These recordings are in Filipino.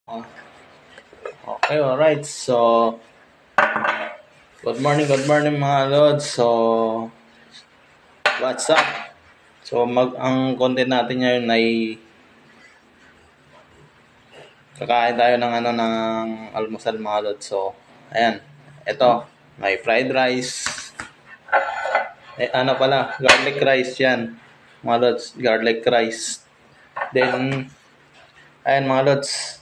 Okay, alright. So, good morning mga lods. So, what's up? So, ang content natin ngayon ay kakain tayo ng almusal mga lods. So, ayan. Ito, may fried rice. Garlic rice yan. Mga lods, garlic rice. Then, ayan mga lods,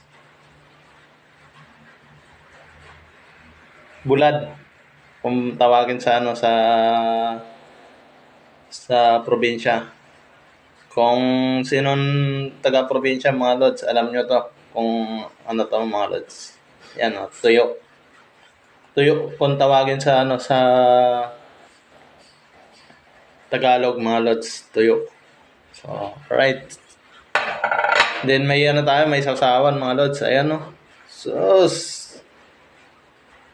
bulad. Kung tawagin sa probinsya. Kung sinong taga-probinsya mga lods, alam nyo to kung ano to mga lods. Yan tuyo. Tuyo kung tawagin sa Tagalog mga lods, tuyo. So, right. Then may may sausawan mga lods. Ayan Sus.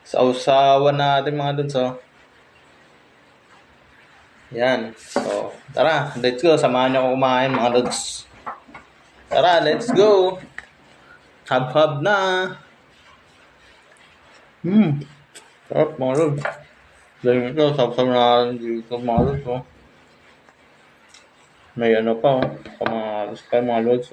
Sausawan natin mga lods Yan. So, tara, let's go. Samahan niyo ako kumain mga lods. Tara, let's go. Hab-hab na. Sarap mga lods. Dahil ito, sapsam na dito mga lods May pa kamalos pa mga lods